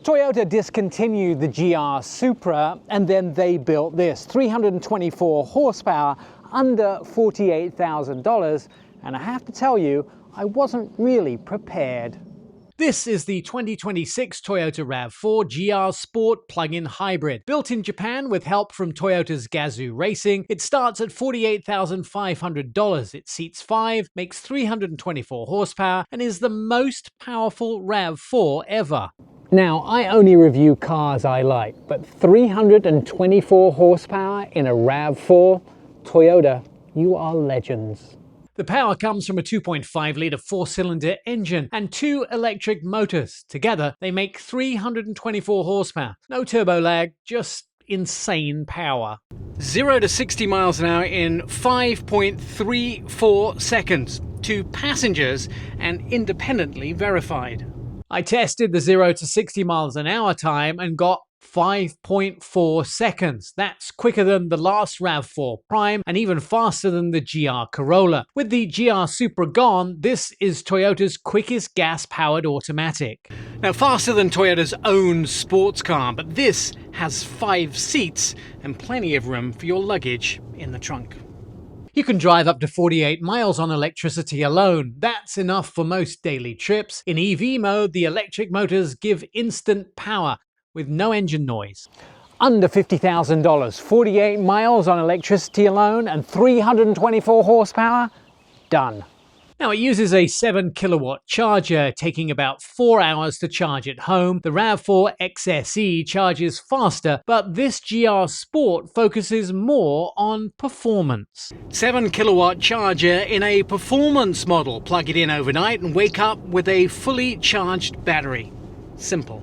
Toyota discontinued the GR Supra and then they built this 324 horsepower under $48,000, and I have to tell you, I wasn't really prepared. This is the 2026 Toyota RAV4 GR Sport plug-in hybrid. Built in Japan with help from Toyota's Gazoo Racing, it starts at $48,500. It seats 5, makes 324 horsepower, and is the most powerful RAV4 ever. Now, I only review cars I like, but 324 horsepower in a RAV4? Toyota, you are legends. The power comes from a 2.5-litre four-cylinder engine and 2 electric motors. Together, they make 324 horsepower. No turbo lag, just insane power. 0 to 60 miles an hour in 5.34 seconds. To passengers and independently verified. I tested the 0 to 60 miles an hour time and got 5.4 seconds. That's quicker than the last RAV4 Prime and even faster than the GR Corolla. With the GR Supra gone, this is Toyota's quickest gas-powered automatic. Now, faster than Toyota's own sports car, but this has 5 seats and plenty of room for your luggage in the trunk. You can drive up to 48 miles on electricity alone. That's enough for most daily trips. In EV mode, the electric motors give instant power with no engine noise. Under $50,000, 48 miles on electricity alone and 324 horsepower? Done. Now, it uses a 7-kilowatt charger, taking about 4 hours to charge at home. The RAV4 XSE charges faster, but this GR Sport focuses more on performance. 7-kilowatt charger in a performance model. Plug it in overnight and wake up with a fully charged battery. Simple.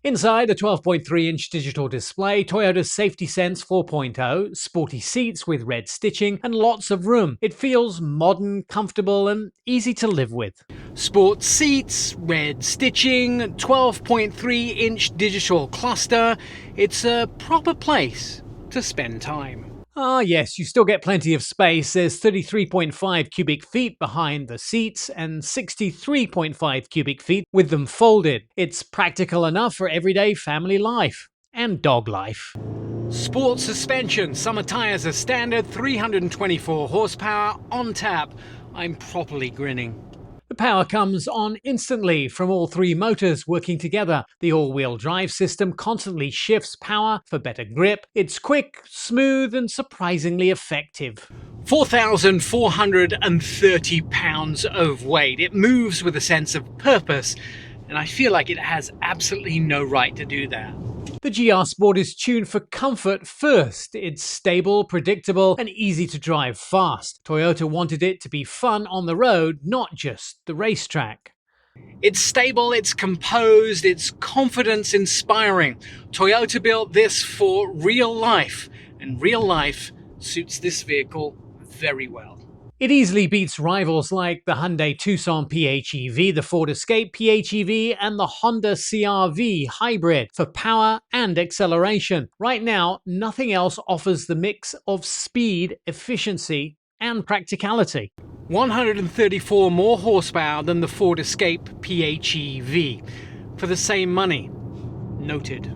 Inside, a 12.3-inch digital display, Toyota's Safety Sense 4.0, sporty seats with red stitching, and lots of room. It feels modern, comfortable, and easy to live with. Sport seats, red stitching, 12.3-inch digital cluster. It's a proper place to spend time. Ah yes, you still get plenty of space. There's 33.5 cubic feet behind the seats and 63.5 cubic feet with them folded. It's practical enough for everyday family life and dog life. Sport suspension, summer tyres are standard, 324 horsepower on tap. I'm properly grinning. The power comes on instantly from all 3 motors working together. The all-wheel drive system constantly shifts power for better grip. It's quick, smooth, and surprisingly effective. 4,430 pounds of weight. It moves with a sense of purpose, and I feel like it has absolutely no right to do that. The GR Sport is tuned for comfort first. It's stable, predictable, and easy to drive fast. Toyota wanted it to be fun on the road, not just the racetrack. It's stable, it's composed, it's confidence-inspiring. Toyota built this for real life, and real life suits this vehicle very well. It easily beats rivals like the Hyundai Tucson PHEV, the Ford Escape PHEV, and the Honda CR-V Hybrid for power and acceleration. Right now, nothing else offers the mix of speed, efficiency, and practicality. 134 more horsepower than the Ford Escape PHEV. For the same money. Noted.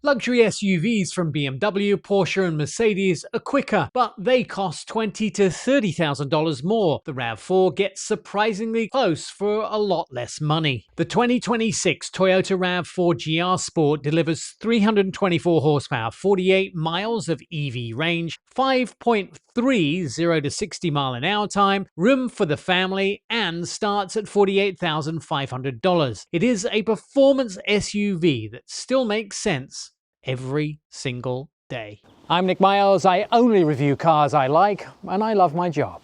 Luxury SUVs from BMW, Porsche and Mercedes are quicker, but they cost $20,000 to $30,000 more. The RAV4 gets surprisingly close for a lot less money. The 2026 Toyota RAV4 GR Sport delivers 324 horsepower, 48 miles of EV range, 5.3 0 to 60 mile an hour time, room for the family, and starts at $48,500. It is a performance SUV that still makes sense every single day. I'm Nik Miles. I only review cars I like, and I love my job.